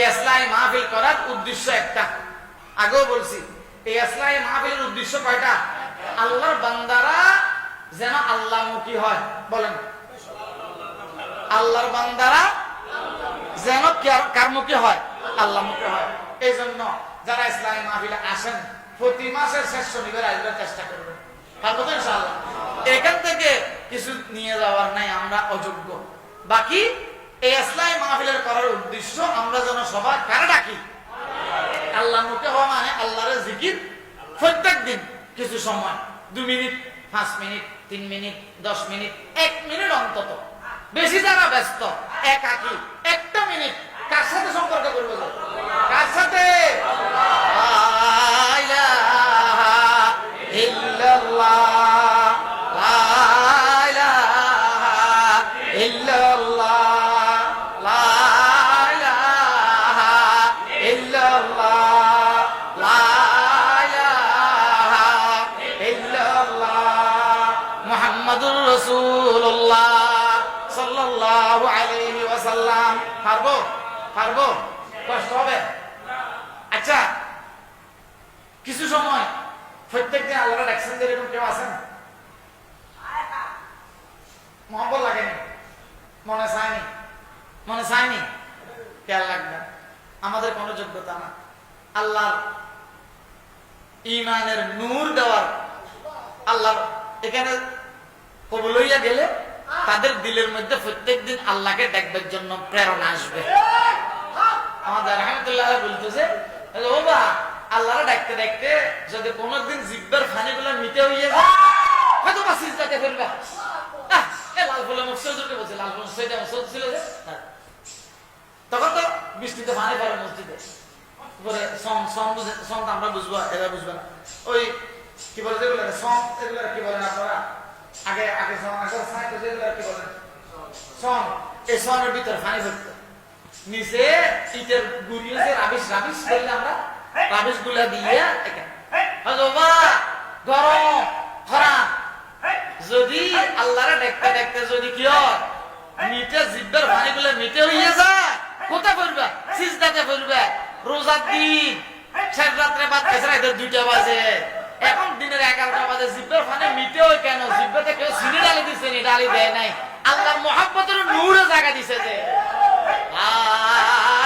এই ইসলাহি মাহফিল করার উদ্দেশ্য একটা, আগেও বলছি এই ইসলাহি মাহফিলের উদ্দেশ্য কয়টা? আল্লাহর বান্দারা যেন আল্লাহমুখী হয়। বলেন, আল্লাহর বান্দারা যেন কার মুখী হয়? আল্লাহমুখী হয়। এই জন্য যারা ইসলাহি মাহফিলে আসেন প্রতি মাসের শেষ শনিবার আসবার চেষ্টা করবেন, পারবো তো ইনশাআল্লাহ। এখান থেকে কিছু নিয়ে যাওয়ার নাই, আমরা অযোগ্য। বাকি এই ইসলাহি মাহফিলের করার উদ্দেশ্য আমরা যেন সবাই কারা ডাকি? আল্লাহমুখী হওয়া, মানে আল্লাহর জিকির প্রত্যেক দিন কিছু সময়, 2 minute, 5 minute, 3 minute, 10 minute, 1 minute অন্তত। বেশি যারা ব্যস্ত একাকী 1টা মিনিট কার সাথে সম্পর্ক করবো? কার সাথে? লা ইলাহা ইল্লাল্লাহ, লা ইলাহা ইল্লাল্লাহ, লা ইলাহা ইল্লাল্লাহ, লা ইলাহা ইল্লাল্লাহ, মুহাম্মাদুর রাসূলুল্লাহ সাল্লাল্লাহু আলাইহি ওয়াসাল্লাম। পারবো? পারবো? কষ্ট হবে? আচ্ছা, কিছু সময় প্রত্যেকদিন আল্লাহর ডাকছেন, এরকম কেউ আছেন? মহব্বত লাগেনি? মনে চায়নি? মনে চায়নি? খেয়াল রাখবেন, আমাদের কোনো যোগ্যতা না। আল্লাহর ঈমানের নূর দেওয়ার, আল্লাহর এখানে কবুল হইয়া গেলে তাদের দিলের মধ্যে প্রত্যেকদিন আল্লাহকে ডাকবার জন্য প্রেরণা আসবে। আমাদের রাহমাতুল্লাহ বলতেছে, ও বা আল্লাহরে ডাকতে ডাকতে যদি কোনদিন জিব্বার ফানিগুলো মিটে হইয়া যায়, হয়তো বা সিজদাতে ফেলবে। লাল ফুলের মসজিদকে বলছে, লাল ফুল সেটা মসজিদ ছিল যে, তখন তো বৃষ্টিতে পানি পড়ে মসজিদে, পরে সন আমরা বুঝবো, এরা বুঝবে না। ওই কি বলে যেগুলো সন, এগুলো কি বলেন আপনারা? আগে আগে কি বলেন? সন। এই সনের ভিতরে পানি ভরতো, নিচে ইটের গুড়ি হচ্ছে রাবিশ, রাবিশ করলে আমরা রাবিশ গুলা দিয়ে গরম খরা, যদি আল্লাহরে দেখতে দেখতে যদি কি হয় মিটে জিব্বার পানি গুলা মিটে হইয়া যায়, কোথায় পড়বে? সিজদাতে পড়বে। রোজার দিন শেষ রাত্রে বাদ খেয়েছে, রাতে 2টা বাজে, এখন দিনের 11টা বাজে, জিব্বার পানি মিটে হয় কেন? জিব্বাতে কেউ চিনি ডালি দিছে নি? ডালি দেয় নাই। আল্লাহর মুহাব্বতের নূরে জায়গা দিছে যে, লা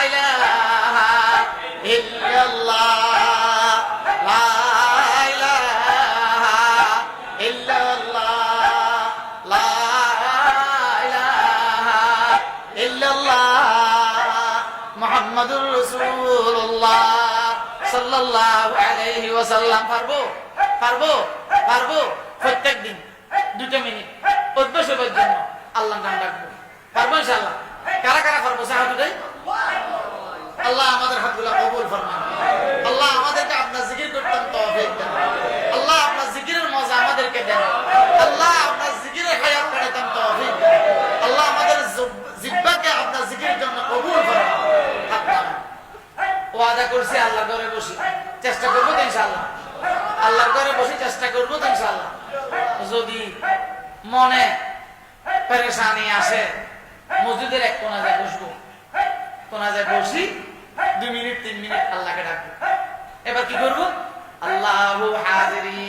ইলাহা ইল্লাল্লাহ, লা ইলাহা ইল্লাল্লাহ, লা ইলাহা ইল্লাল্লাহ, মুহাম্মাদুর রাসূলুল্লাহ সাল্লাল্লাহু আলাইহি ওয়াসাল্লাম। পারবো? পারবো? পারবো? প্রত্যেক দিন 2 মিনিট অভ্যাস হবার জন্য আল্লাহর নাম ডাকবো। পারবো ইনশাআল্লাহ? কারা কারা পারবো? সাহায্য। আল্লাহ আমাদের হাতগুলো কবুল ফরমান। আল্লাহ আমাদেরকে আপনার জিকির করতে তৌফিক দেন। আল্লাহ আপনার জিকিরের মজা আমাদেরকে দেন। আল্লাহ আপনার জিকিরের হায়াত করতে তৌফিক দেন। আল্লাহ আমাদের জিহ্বাকে আপনার জিকিরের জন্য কবুল ফরমান। ওয়াদা করছি আল্লাহর ঘরে বসি চেষ্টা করবো তো ইনশাআল্লাহ। আল্লাহর ঘরে বসে চেষ্টা করবো তো ইনশাআল্লাহ। যদি মনে পেরেশানি আসে, মসজিদের এক কোনায় বসবো, কোনায় বসি 2 মিনিট 3 মিনিট আল্লাহকে ডাকবো। এবার কি করবো? আল্লাহু হাজিরি,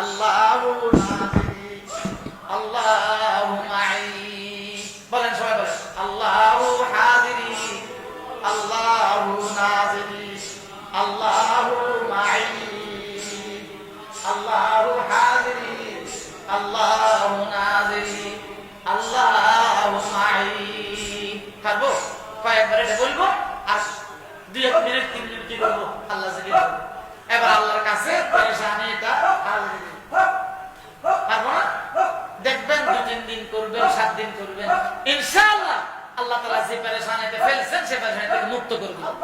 আল্লাহু নাজিরি, আল্লাহু মাই। বলেন সবাই, বলেন আল্লাহু হাজিরি, আল্লাহু নাজিরি, আল্লাহু মাই, আল্লাহু হাজিরি, আল্লাহু নাজিরি, আল্লাহু মাই। পারবো? কয়েকবার এটা বলবো, আর 2 মিনিট 3 মিনিট কি করবো? আল্লাহ জিকির করবো। এবার আল্লাহর কাছে পেরেশানিটা পারবো না? দেখবেন 2-3 দিন করবেন, 7 দিন করবেন, ইনশাআল্লাহ আল্লাহ তাআলা যে পেরেশানিতে ফেলছেন সে পেরেশানি থেকে মুক্ত করে দিবেন।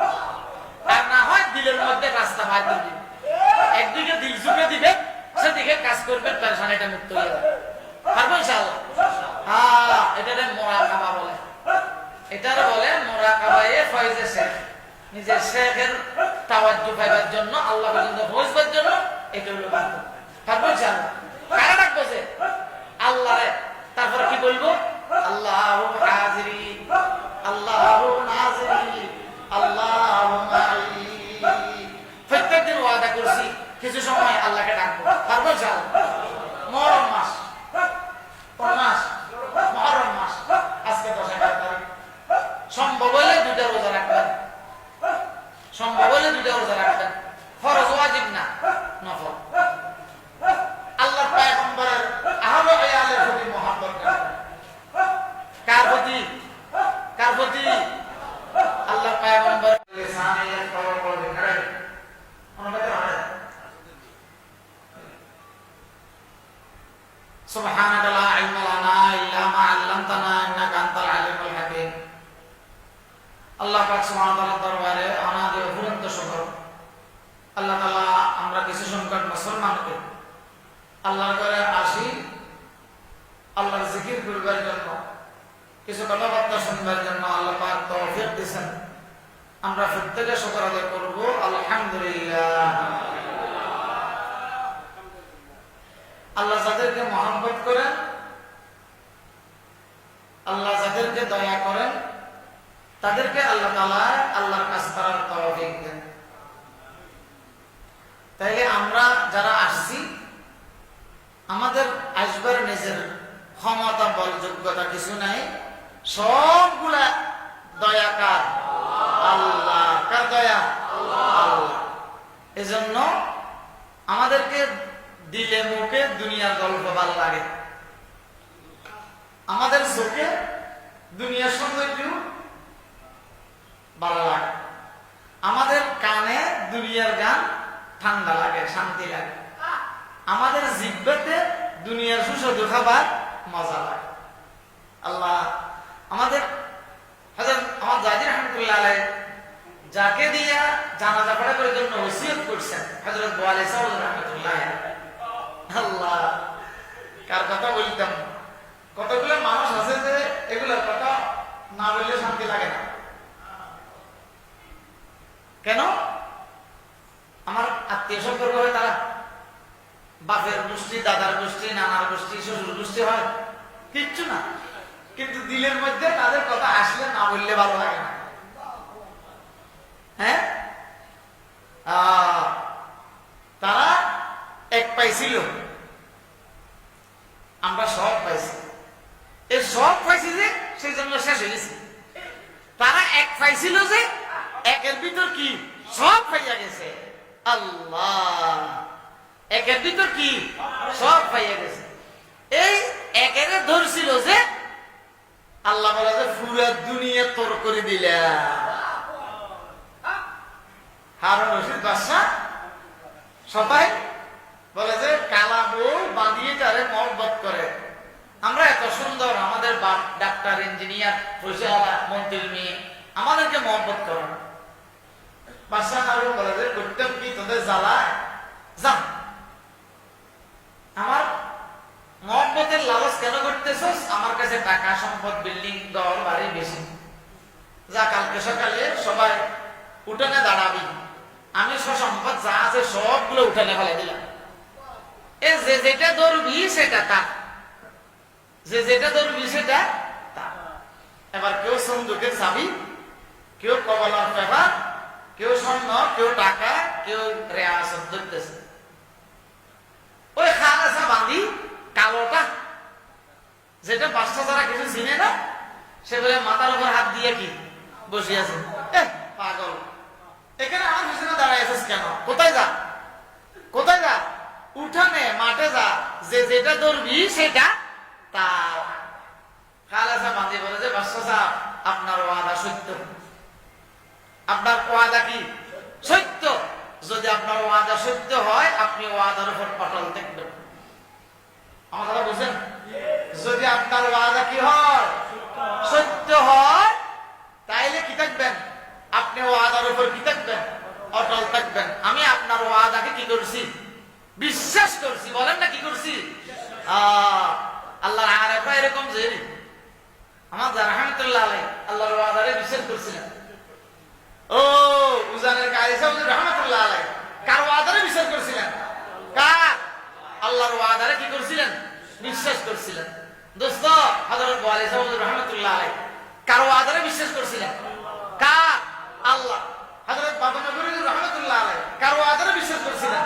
আর না হয় দিলের মধ্যে রাস্তা বাইর করে দিবেন। একদিকে দিল ঝুঁকে দিবেন, সেদিকে কাজ করবেন, পেরেশানিটা মুক্ত হয়ে যাবে। পারবো ইনশাআল্লাহ? হ্যাঁ, এটারে মুরাকাবা বলে। এটার বলে মুরাকাবায়ে ফয়জে শেখ। নিজের শেখের তাওয়াজ্জু পাইবার জন্য, আল্লাহ পর্যন্ত পৌঁছবার জন্য এটা হলো বাধ্য। পারবো ইনশাআল্লাহ? কারা ডাকবো? যে আল্লাহরে। তারপরে কি বলবো? আল্লাহু হাজিরি, আল্লাহু নাজিরি, হলে 2টা রোজা রাখবেন, সম্ভব হলে 2টা রোজা রাখবেন, ফরজ ওয়াজিব না, নফল। আল্লাহর পয়গম্বরের আহলে আয়ালের প্রতি মহব্বত করেন। কার প্রতি? কার প্রতি? আল্লাহর পয়গম্বর লিসানে খবর বলে করে অনুবাদ হয়। সুবহানাকা লা ইলমা লানা ইল্লা মা 'আল্লামতানা ইন্নাকা আনতাল আলিমুল হাকীম। আল্লাহ পাক সুবহানাহু ওয়া তাআলার দরবারে অনাদি অফুরন্ত শুকর। আল্লাহ তাআলা আমরা কিছু সংখ্যক মুসলমানকে আল্লাহর ঘরে আসি আল্লাহর জিকির করবার জন্য, কিছু কথাবার্তা শুনবার জন্য আল্লাহ পাক তৌফিক দিয়েছেন। আমরা প্রত্যেকে শুকর আদায় করব আলহামদুলিল্লাহ। আল্লাহ যাদেরকে মহব্বত করেন, আল্লাহ যাদেরকে দয়া করেন, তাদেরকে আল্লাহ তাআলা আল্লাহর কাজ করার তৌফিক দেন। তাইলে আমরা যারা আসছি, আমাদের আসবার নিজের ক্ষমতা বল যোগ্যতা কিছু নাই, সবগুলা দয়া কার? আল্লাহ। কার দয়া? আল্লাহ। এজন্য আমাদেরকে দিলে মুখে দুনিয়ার গল্প ভালো লাগে, আমাদের চোখে দুনিয়ার সৌন্দর্য ভালো লাগে, আমাদের কানে দুনিয়ার গান ঠান্ডা লাগে, শান্তি লাগে, আমাদের জিহ্বাতে দুনিয়ার সুস্বাদু খাবার মজা লাগে। আল্লাহ আমাদের হযরত আমার জাজি রাহমাতুল্লাহ আলাইহি যাকে দিয়া জানাজা পড়ার জন্য ওসিয়ত করছেন হযরত ওয়ালি সাউদ রাহমাতুল্লাহ আলাইহি। আল্লাহ কার কথা বলতাম, কতগুলো মানুষ আছে যে এগুলোর কথা না বললে শান্তি লাগে না। কেন? আমার আত্মীয় সম্পর্ক হয়, তারা বাপের গোষ্ঠী, দাদার গোষ্ঠী, নানার গোষ্ঠী, শ্বশুর গোষ্ঠী হয়, কিচ্ছু না, কিন্তু দিলের মধ্যে তাদের কথা আসলে না বললে ভালো লাগে না। হ্যাঁ, তারা এক পাইছিল, আমরা সব পাইছি। এই সব পাইছি যে সেই জন্য শেষ হয়ে গেছে। তারা এক পাইছিল যে একের ভিতর কি সব পাইয়া গেছে। আল্লাহ, একের ভিতর কি সব পাইয়া গেছে। এই একের ধরছিল যে আল্লাহ বলে যে পুরা দুনিয়া তোর করে দিলা। হারুন রশিদ বাদশাহ সবাই বলে যে কালা বউ বাঁধিয়ে তারে মহব্বত করে। আমরা এত সুন্দর, আমাদের বাপ ডাক্তার, ইঞ্জিনিয়ার, পয়সাওয়ালা, মন্ত্রীর মেয়ে, আমাদেরকে মহব্বত করে। বাদশাহ হারুন বলে যে করতাম কি তোদের জ্বালায়, যা আমার মহব্বতের লালচ কেন করতেছস? আমার কাছে টাকা, সম্পদ, বিল্ডিং, দল, বাড়ি বেশি। যা কালকে সকালে সবাই উঠানে দাঁড়াবি, আমি সম্পদ যা আছে সবগুলো উঠানে ফেলে দিলাম। এ যে যেটা ধরবি সেটা তার, যে যেটা ধরবি সেটা তার। এবার কেউ সন্দুকের চাবি, কেউ কবলার পেপার, কেউ স্বর্ণ, কেউ টাকা, কেউ রেয়াসত ধরতেছে। ওই খালাসা বাঁধি কালোটা, যেটা বাচ্চা যারা কিছু চিনে না, সে বলে মাথার উপর হাত দিয়ে কি বসে আছে। পাগল, এখানে আমার পিছনে দাঁড়ায় আছিস কেন? কোথায় যা, কোথায় যা? উঠানে, মাঠে যা, যে যেটা ধরবি সেটা তার। খালাসা বাঁধি বলে যে বাদশাহ সাহেব, আপনার ওয়াদা সত্য। আপনার ওয়াদা কি সত্য? যদি আপনার ওয়াদা সত্য হয়, আপনি ওয়াদার উপর অটল থাকবেন। আমার কথা বুঝেন? যদি আপনার ওয়াদা কি হয়, সত্য হয়, তাইলে কি থাকবেন? আপনি ওয়াদার উপর কি থাকবেন? অটল থাকবেন। আমি আপনার ওয়াদাকে কি করছি? বিশ্বাস করছি। বলেন না কি করছি? আল্লাহর আরেফা এরকম যে আমার রাহমাতুল্লাহ আলাইহি আল্লাহর ওয়াদারে বিশ্বাস করছিলেন। ও উজানের কারি সাহেব রাহমাতুল্লাহ আলাইহি কার ওয়াদারে বিশ্বাস করছিলেন? কার? আল্লাহর ওয়াদারে কি করছিলেন? বিশ্বাস করছিলেন। দোস্ত হযরত ওয়ালি সাহেব রাহমাতুল্লাহ আলাইহি কার ওয়াদারে বিশ্বাস করছিলেন? কার? আল্লাহ। হযরত বাবা নবী রাহমাতুল্লাহ আলাইহি কার ওয়াদারে বিশ্বাস করছিলেন?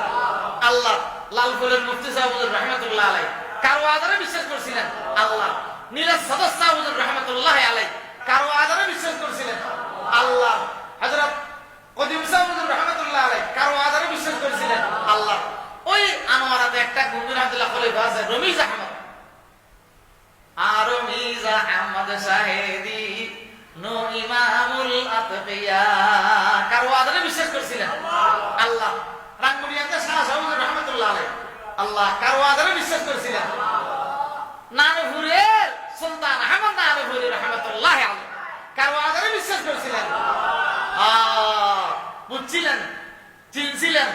আল্লাহ। লালপুরের মুফতি সাহেব রাহমাতুল্লাহ আলাইহি কার ওয়াদারে বিশ্বাস করছিলেন? আল্লাহ। নীলাজ সাদত সাহেব রাহমাতুল্লাহ আলাইহি কারো আদারে বিশ্বাস করছিলেন? আল্লাহ। হযরত কদিম সাহেব রাহমাতুল্লাহ আলাইহি কারো আদারে বিশ্বাস করছিলেন? আল্লাহ। ওই আনোয়ারাতে একটা গুঞ্জুর আব্দুল্লাহ খলিফা আছে, রমিজ আহমদ। আর রমিজ আহমদ শাহেদি নো ইমামুল আতকিয়া, কারো আদারে বিশ্বাস করছিলেন? আল্লাহ। রাঙ্গুনিয়াতে শাহ সাহেব রাহমাতুল্লাহ আলাইহি আল্লাহ কারো আদারে বিশ্বাস করছিলেন? নানুপুরের সুলতান আহমদ নানুপুরি রাহমাতুল্লাহ আলাইহি কারো আদারে বিশ্বাস করছিলেন? বুঝছিলেন, চিনছিলেন,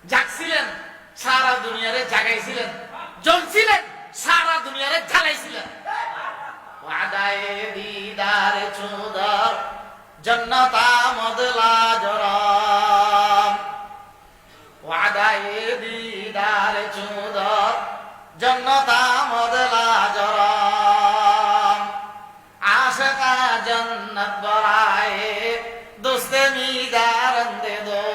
জাগছিলেন, সারা দুনিয়ারে জাগাইছিলেন, জ্বলছিলেন, সারা দুনিয়ারে জ্বালাইছিলেন। ওয়াদায়ে দিদারে চুদার জান্নাত আমদ লাজরাম, ওয়াদায়ে দিদারে চুদার জান্নাত আমদ লাজরাম, আশিকা জান্নাত বরায়ে দোস্তে মিদারন্দে দোস্ত,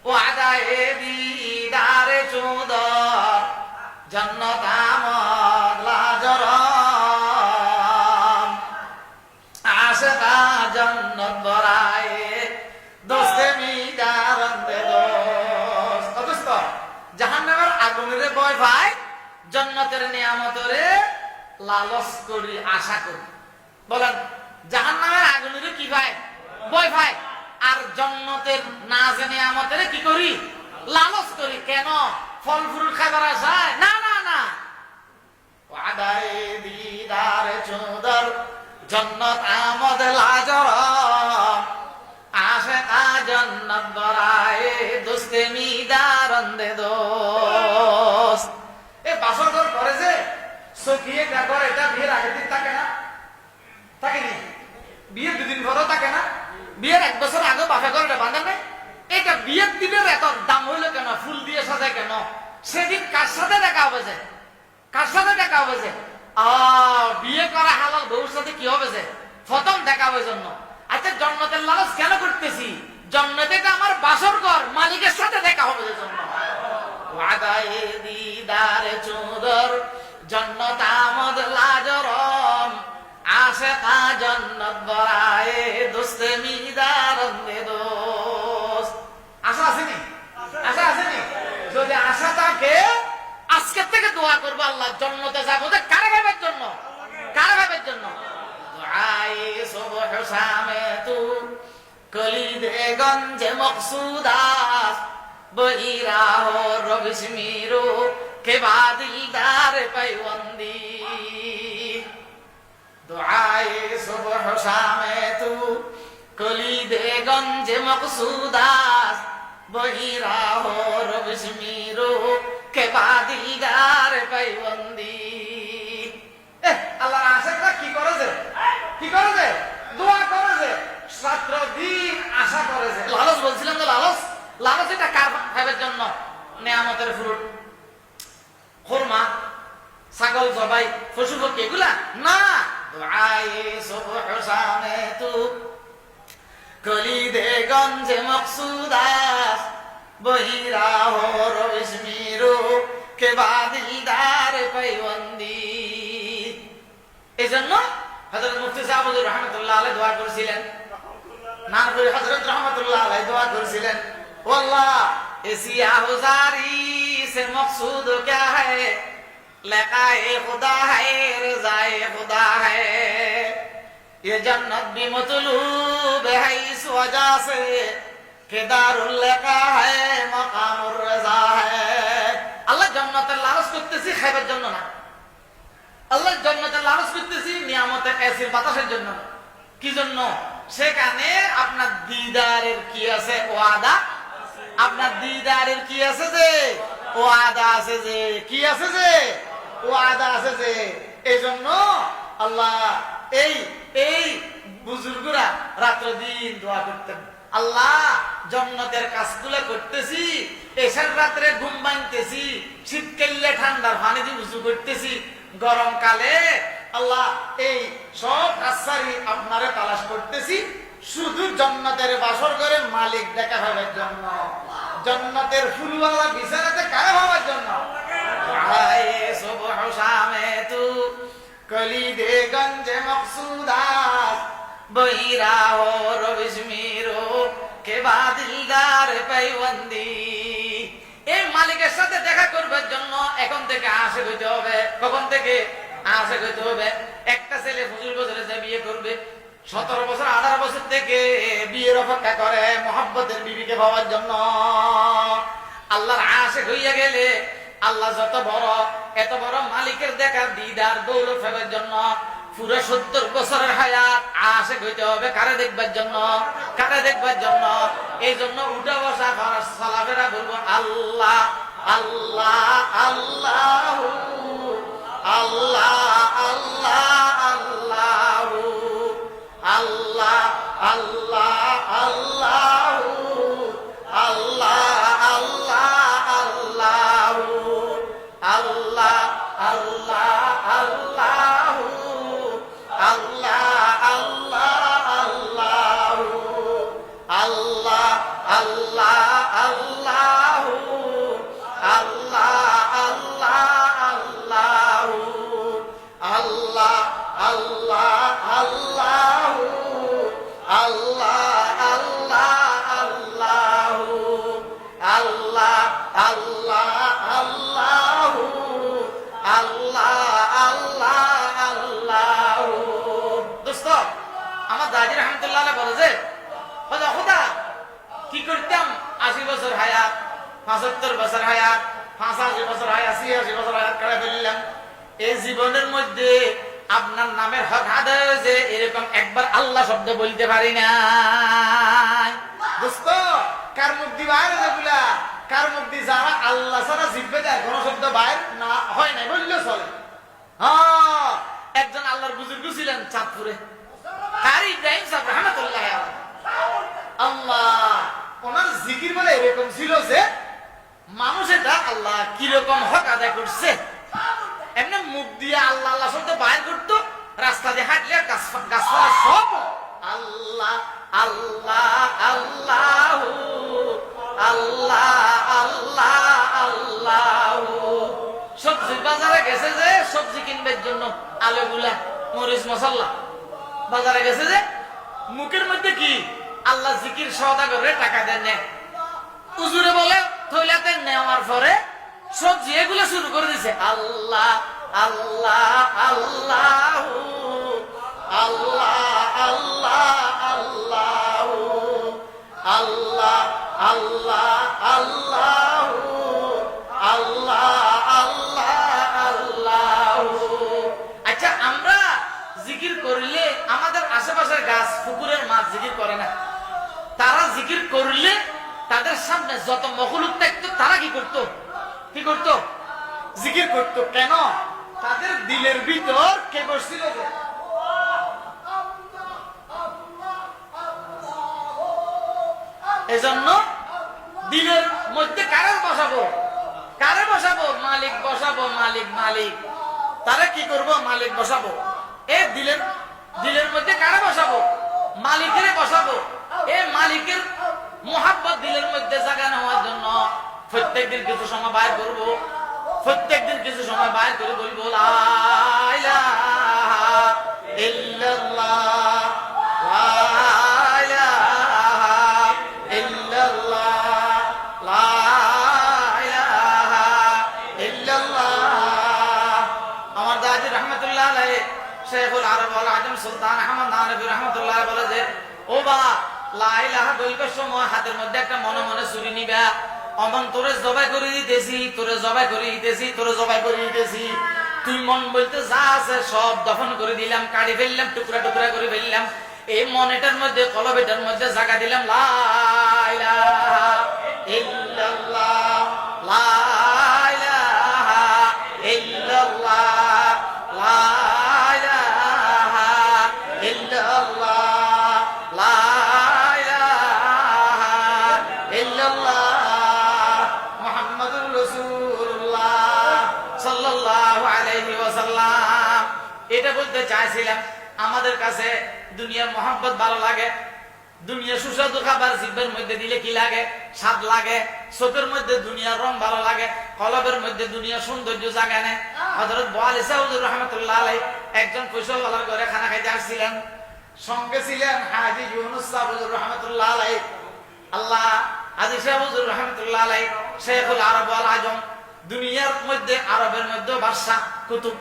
ওয়াদায়ে দিদারে চুদার জান্নাত আমদ লাজরাম, আশিকা জান্নাত বরায়ে দোস্তে মিদারন্দে দোস্ত। অথচ জাহান্নামের আগুনের ভয় পায়, জান্নাতের নিয়ামতের লালস করি, আশা করি। বলেন, জাহান্নামের আগুনের কি পায়? ভয় পায়। আর জান্নাতের নাজ নিয়ামতের কি করি? লালস করি। কেন? ফল ফুল খাবার আশায়? না না না। ওয়াদায়ে দিদারে চুদার জান্নাত আমদ লাজরাম, আশিকা জান্নাত বরায়ে দোস্তে মিদারন্দে দোস্ত। এই বাসর ঘর করে যে সখিয়ে ঘর, এটা বিয়ের আগের দিন থাকে না? থাকে নি? বিয়ের দুদিন পরও থাকে না? বিয়ের এক বছর আগে বাপে ঘরে বাঁধা নাই? এটা বিয়ের দিনের এত দাম হইলো কেন? ফুল দিয়ে সাজায় কেন? সেদিন কার সাথে দেখা হবে যে? কার সাথে দেখা হবে যে? বিয়ে করা হালাল বউর সাথে কি হবে যে? প্রথম দেখা হবে জন্য। আচ্ছা, জান্নাতের লালচ কেন করতেছি? জান্নাতে এটা আমার বাসর ঘর, মালিকের সাথে দেখা হবে যে জন্য। ওয়াদায়ে দিদারে চুদর জান্নাত আমদ লাজরাম, আশিকা জান্নাত বরায়ে দোস্তে মিদারন্দে দোস্ত। আশা আসেনি? আশা আসেনি? যদি আশা থাকে আজকে থেকে দোয়া করবো, আল্লাহ জান্নাতে যাবো। কারে ভাবের জন্য? কারে ভাবের জন্য? দুআয়ে সুবহ শামে তু কলিদে গঞ্জে মকসুদাস, বহিরা হো রবিশমিরো কে বাদিলদার পাইবন্দি। দুআয়ে সুবহ শামে তু কলিদে গঞ্জে মকসুদাস, বহিরা হো রবিশমিরো কে বাদিলদার পাইবন্দি। আল্লাহর আশাটা কি করে যে? কি করে যে? দোয়া করে যে, রাত্র দিন আশা করে যে। লালচ বলছিলাম যে লালচ, লালচ এটা কার ভাবের জন্য? নিয়ামতের ফ্রুট, খুরমা, ছাগল জবাই, পশু পক্ষী, এগুলা না। দুআয়ে সুবহ শামে তু কলিদে গঞ্জে মকসুদাস, বহিরা হো রবিশমিরো কে বাদিলদার পাইবন্দি। এই জন্য হযরত মুফতি সাহেব রাহমাতুল্লাহ আলাইহি দোয়া করেছিলেন, নানপুরি হযরত রাহমাতুল্লাহ আলাইহি দোয়া করেছিলেন, ও আল্লাহ এসি আহজারি সে মকসুদ क्या है, लिकाए खुदा है रज़ाए खुदा है, ये जन्नत भी मतलूब है इस वजह से कि दारुल लिका है मकामुर रज़ा है। আল্লাহ জান্নাতের লালচ করতেছি খাইবার জন্য না, আল্লাহ জান্নাতের লালচ করতেছি নিয়ামতের এসির বাতাসের জন্য। কি জন্য? সেখানে আপনার দিদারের কি আছে? ওয়াদা। আপনার দিদারের কি আছে যে? ওয়াদা আছে যে। কি আছে যে? ওয়াদা আছে যে। এই জন্য আল্লাহ এই এই বুজুর্গরা রাত্র দিন দোয়া করতেন, আল্লাহ জান্নাতের কাজগুলো করতেছি, এসার রাত্রে ঘুম ভাঙতেছি, শীতকালে ঠান্ডার পানি দিয়ে উজু করতেছি, গরমকালে আল্লাহ এই সব কাছারি আপনারে তালাশ করতেছি, শুধু জান্নাতের বাসর ঘরে মালিক দেখা হওয়ার জন্য, জান্নাতের ফুলওয়ালা বিছানাতে কারা হওয়ার জন্য। দুআয়ে সুবহ শামে তু कली दे गंजे मकसूदात बहिरा हो रबिस्मीरो के बादिलदार पैवंदी। এই মালিকের সাথে দেখা করবার জন্য এখন থেকে আশিক হইতে হবে। কখন থেকে আশিক হইতে হবে? একটা ছেলে 25 বছরে যে বিয়ে করবে, 17 বছর 18 বছর থেকে বিয়ের অপেক্ষা করে মোহাব্বতের বিবিকে পাওয়ার জন্য। আল্লাহর আশিক হইয়া গেলে আল্লাহ যত বড়, এত বড় মালিকের দেখা দিদার দৌলত পাবার জন্য পুরো 70 বছরের হায়াত আশিক হইতে হবে। কারে দেখবার জন্য? কারে দেখবার জন্য? এই জন্য উঠা বসা ফরজ সালাফেরা বলবো আল্লাহ আল্লাহ আল্লাহু আল্লাহ আল্লাহ আল্লাহু আল্লাহ আল্লাহ আল্লাহু আল্লাহ আল্লাহ আল্লাহু আল্লাহ আল্লাহ আল্লাহু আল্লাহ আল্লাহ আল্লাহু আল্লাহ আল্লাহ আল্লাহু আল্লাহ আল্লাহ আল্লাহু আল্লাহ আল্লাহ আল্লাহু আল্লাহ আল্লাহ আল্লাহু আল্লাহ আল্লাহ আল্লাহু আল্লাহ আল্লাহ আল্লাহু। দোস্ত, আমার দাদি রহমতুল্লাহ বলে যে খোদা কি করতাম 80 বছর হায়াত, 75 বছর হায়াত, 85 বছর হায়াত, 86 বছর হায়াত করে ফেললাম। এই জীবনের মধ্যে আপনার নামের হক আদায় হয়েছে এরকম একবার আল্লাহ শব্দ বলতে পারি না। দোস্ত, কার মুখ দি বাইরে যেগুলা, কার মুখ দি যারা আল্লাহ ছাড়া জিভে দেয় কোন শব্দ বাইর না হয় নাই বললে চলে। হ্যাঁ, একজন আল্লাহর বুজুর্গ ছিলেন চাঁদপুরে, কারি ইব্রাহিম সাহেব রহমতুল্লাহ আল্লাহ। ওনার জিকির বলে এরকম ছিল যে মানুষ এটা আল্লাহ কিরকম হক আদায় করছে এমনি মুখ দিয়ে আল্লাহ আল্লাহ শব্দ বাইর করতো। রাস্তা দিয়ে হাঁটলে গাছপালা সব আল্লাহ আল্লাহ আল্লাহ আল্লাহ আল্লাহ আল্লাহ। সবজি বাজারে গেছে যে সবজি কিনবার জন্য আলুগুলা মরিচ মশলা বাজারে গেছে যে মুখের মধ্যে কি আল্লাহ জিকির সওদাগরে টাকা দেন নেয়, উজুরে বলে থইলাতে নেওয়ার পরে সবজি এগুলো শুরু করে দিছে আল্লাহ আল্লাহ আল্লাহ আল্লাহ আল্লাহ আল্লাহ আল্লাহ আল্লাহ আল্লাহ আল্লাহ আল্লাহ আল্লাহ। আচ্ছা, আমরা জিকির করলে আমাদের আশেপাশের গাছ পুকুরের মাছ জিকির করে না, তারা জিকির করলে তাদের সামনে যত মখলুক থাকতো তারা কি করতো? কি করতো? জিকির করতো। কেন? তাদের দিলের ভিতর কে বসছিল? এজন্য দিলের মধ্যে কারে বসাবো? কারে বসাবো? মালিক বসাবো। মালিক মালিক তারা কি করবো? মালিক বসাবো। এই দিলের মধ্যে কারে বসাবো? মালিকের বসাবো। এই মালিকের মোহাব্বত দিলের মধ্যে জায়গা নেওয়ার জন্য প্রত্যেকদিন কিছু সময় বাইর করবো। প্রত্যেকদিন কিছু সময় বাইর করে বলবো লা ইলাহা ইল্লাল্লাহ লা ইলাহা ইল্লাল্লাহ লা ইলাহা ইল্লাল্লাহ। আমার দাদি রহমতুল্লাহ আলাইহি শেখুল আরব ওয়াল আজম সুলতান আহমদ নানবী রহমতুল্লাহ বলে যে ও বা লা ইলাহা বলবার সময় হাতের মধ্যে একটা মনে মনে ছুরি নিবা। অমন তোরে জবাই করে দিতেছি, তোরে জবাই করে দিতেছি, তোরে জবাই করে দিতেছি। তুই মন বলতে যা আছে সব দফন করে দিলাম, কাটি ফেললাম, টুকরা টুকরা করে ফেললাম। এই মনেটার মধ্যে কলবেটার মধ্যে জায়গা দিলাম লা ইলাহা ইল্লাল্লাহ লা ইলাহা ইল্লাল্লাহ লা ইলাহা ইল্লাল্লাহ লা ইলাহা ইল্লাল্লাহ মুহাম্মাদুর রাসূলুল্লাহ সাল্লাল্লাহু আলাইহি ওয়াসাল্লাম। এটা বলতে চাইছিলাম আমাদের কাছে দুনিয়ার মোহাব্বত ভালো লাগে, দুনিয়া সুস্বাদু খাবার জিহ্বার মধ্যে দিলে কি লাগে? স্বাদ লাগে। চোখের মধ্যে দুনিয়ার রং ভালো লাগে, কলবের মধ্যে দুনিয়া সৌন্দর্য জাগে না। হযরত বোয়ালি সাউদ রহমাতুল্লাহ আলাইহি একজন পয়সাওয়ালার ঘরে খানা খাইতে আসছিলেন, সঙ্গে ছিলেন হাজী ইউনুস শাহ হুজুর রহমাতুল্লাহ আলাইহি। আল্লাহ হাজী শাহ হুজুর রহমাতুল্লাহ আলাইহি শেখুল আরব ওয়াল আজম, দুনিয়ার মধ্যে আরবের মধ্যে বাদশাহ কুতুব,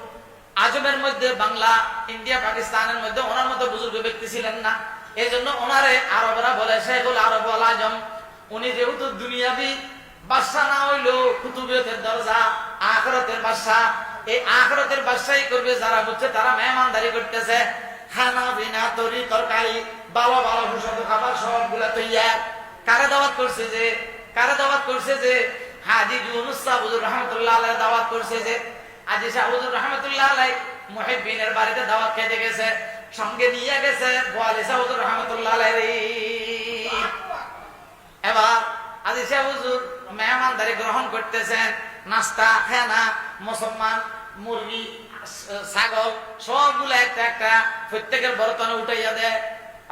আজমের মধ্যে বাংলা, ইন্ডিয়া, পাকিস্তানের মধ্যে ওনার মতো বুজুর্গ ব্যক্তি ছিলেন না। এই জন্য ওনারে আরবরা বলে শেখুল আরব ওয়াল আজম। উনি যেহেতু দুনিয়াবি বাদশাহ না হইলেও কুতুবিয়তের দরজা, আখিরাতের বাদশাহ। এই আখিরাতের বাদশাহী করবে যারা বুঝছে, তারা মেহমানদারি করতেছে। খানা পিনা, তরি তরকারি, ভালো ভালো সুস্বাদু খাবার সবগুলা তৈয়ার। কারে দাওয়াত করছে যে? কারে দাওয়াত করছে যে? হাজী ইউনুস শাহ হুজুর রহমাতুল্লাহ আলাইহি দাওয়াত করছে যে। হাজী শাহ হুজুর রহমাতুল্লাহ আলাইহি মুহিব্বিনের বাড়িতে দাওয়াত খেতে গেছে, সঙ্গে নিয়ে গেছে বোয়ালি শাহ হুজুর রহমাতুল্লাহ আলাইহি। এবার হাজী শাহ হুজুর মেহমানদারি গ্রহণ করতেছেন। নাস্তা খানা, মুসলমান, মুরগি, ছাগল সবগুলো একটা একটা প্রত্যেকের বর্তনে উঠাইয়া দেয়।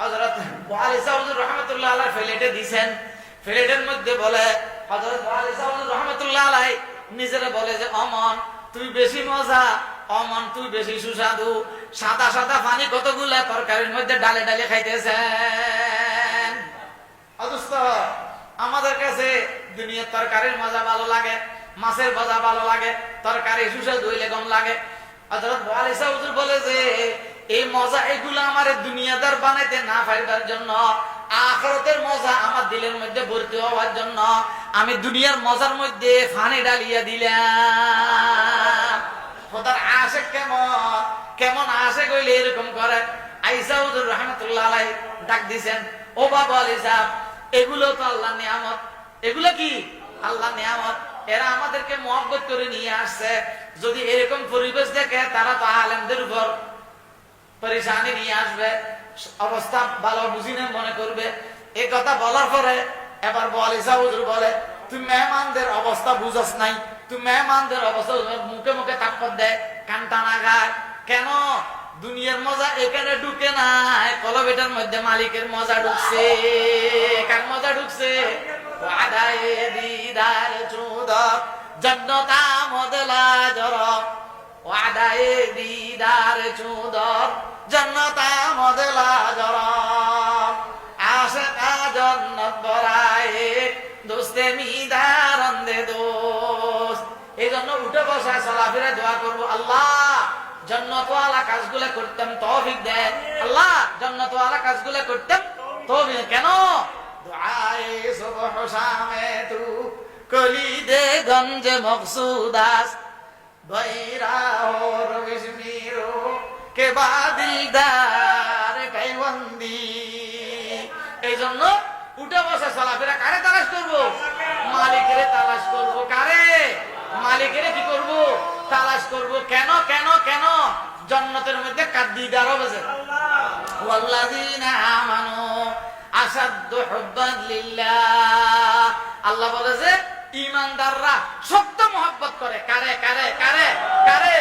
হযরত বোয়ালি শাহ হুজুর রহমাতুল্লাহ আলাইহি প্লেটে দিছেন। প্লেটের মধ্যে বলে হযরত বোয়ালি শাহ হুজুর রহমাতুল্লাহ আলাইহি নিজেরা বলে যে, অমন তুই বেশি মজা, অমন তুই বেশি সুস্বাদু। সাদা সাদা পানি কতগুলা তরকারির মধ্যে ডালে ডালে খাইতেছেন। অথচ আমাদের কাছে দুনিয়ার তরকারির মজা ভালো লাগে, মাছের মজা ভালো লাগে, তরকারি সুস্বাদু হইলে কম লাগে। হযরত বোয়ালি শাহ হুজুর বলে যে, এই মজা এগুলো আমার দুনিয়াদার বানাইতে না পারবার জন্য, আখিরাতের মজা আমার দিলের মধ্যে ভর্তি হওয়ার জন্য আমি দুনিয়ার মজার মধ্যে পানি ডালিয়া দিলাম। খোদার আশিক কেমন কেমন আশিক হইলে এরকম করে। আয়েশা হুজুর রাহমাতুল্লাহ আলাইহি ডাক দিবেন, ও বাবা আলী সাহেব, এগুলো তো আল্লাহর নিয়ামত। এগুলো কি? আল্লাহর নিয়ামত। এরা আমাদেরকে মহব্বত করে নিয়ে আসছে। যদি এরকম পরিবেশ দেখে, তারা তো আলেমদের উপর পরেশানি নিয়ে আসবে, অবস্থা ভালো বুঝি না মনে করবে। এই কথা বলার পরে এবার বোয়ালি শাহ হুজুর বলে, তুই মেহমানদের অবস্থা বুঝস নাই, তুই মেহমানদের অবস্থা মুখে মুখে তাক্কর দেয়, কান টানা গায় কেন? দুনিয়ার মজা এখানে ঢুকে নাই, কলবেটার মধ্যে মালিকের মজা ঢুকছে। কার মজা ঢুকছে? ওয়াদায়ে দিদার চুদর জান্নাত আমদলা জর, ওয়াদায়ে দিদার চুদর জান্নাত আমদলা জর, আশিকা জান্নাত বরায়ে দোস্তে মিদার আন্দে দোস্ত। এই জন্য উঠে বসায় চলাফেরা দোয়া করবো, আল্লাহ জান্নাতওয়ালা কাজগুলো করতাম তৌফিক দেয়, আল্লাহ জান্নাতওয়ালা কাজগুলো করতাম তৌফিক। কেন? দুআয়ে সুবহ শামে তু কলি দে গঞ্জে মকসুদাস বৈরা ওর বিসমিরো কে বাদিলদার কাইবন্দি। এই জন্য উঠে বসে চলাফেরা কারে তালাশ করবো? মালিকের তালাশ করবো। কারে? মালিকের কি করব? তালাশ করব। কেন কেন কেন? জান্নাতের মধ্যে কাদ্দিদার হবে। ওয়াল্লাযিনা আমানু আসাদ্দু হুব্বান লিল্লাহ। আল্লাহ বলে যে ঈমানদাররা শক্ত মহব্বত করে। কারে কারে কারে কারে?